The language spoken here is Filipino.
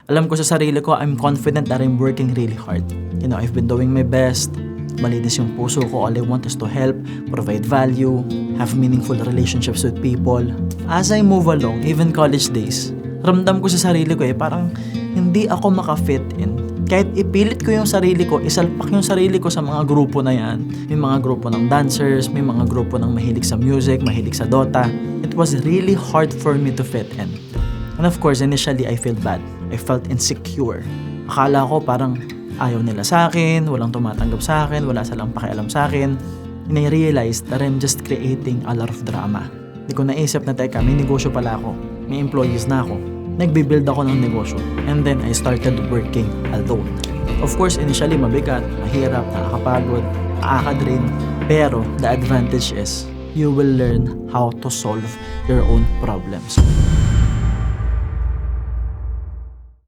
Alam ko sa sarili ko, I'm confident that I'm working really hard. I've been doing my best. Malinis yung puso ko. All I want is to help, provide value, have meaningful relationships with people. As I move along, even college days, ramdam ko sa sarili ko parang hindi ako maka-fit in. Kahit ipilit ko yung sarili ko, isalpak yung sarili ko sa mga grupo na yan. May mga grupo ng dancers, may mga grupo ng mahilig sa music, mahilig sa Dota. It was really hard for me to fit in. And of course, initially, I felt bad. I felt insecure. Akala ko parang ayaw nila sa akin, walang tumatanggap sa akin, wala silang pakialam sa akin. And I realized that I'm just creating a lot of drama. Hindi ko naisip na teka, may negosyo pala ako. May employees na ako. Nagbibuild ako ng negosyo. And then I started working alone. Of course, initially mabigat, mahirap, nakakapagod, nakaka-drain. Pero the advantage is, you will learn how to solve your own problems.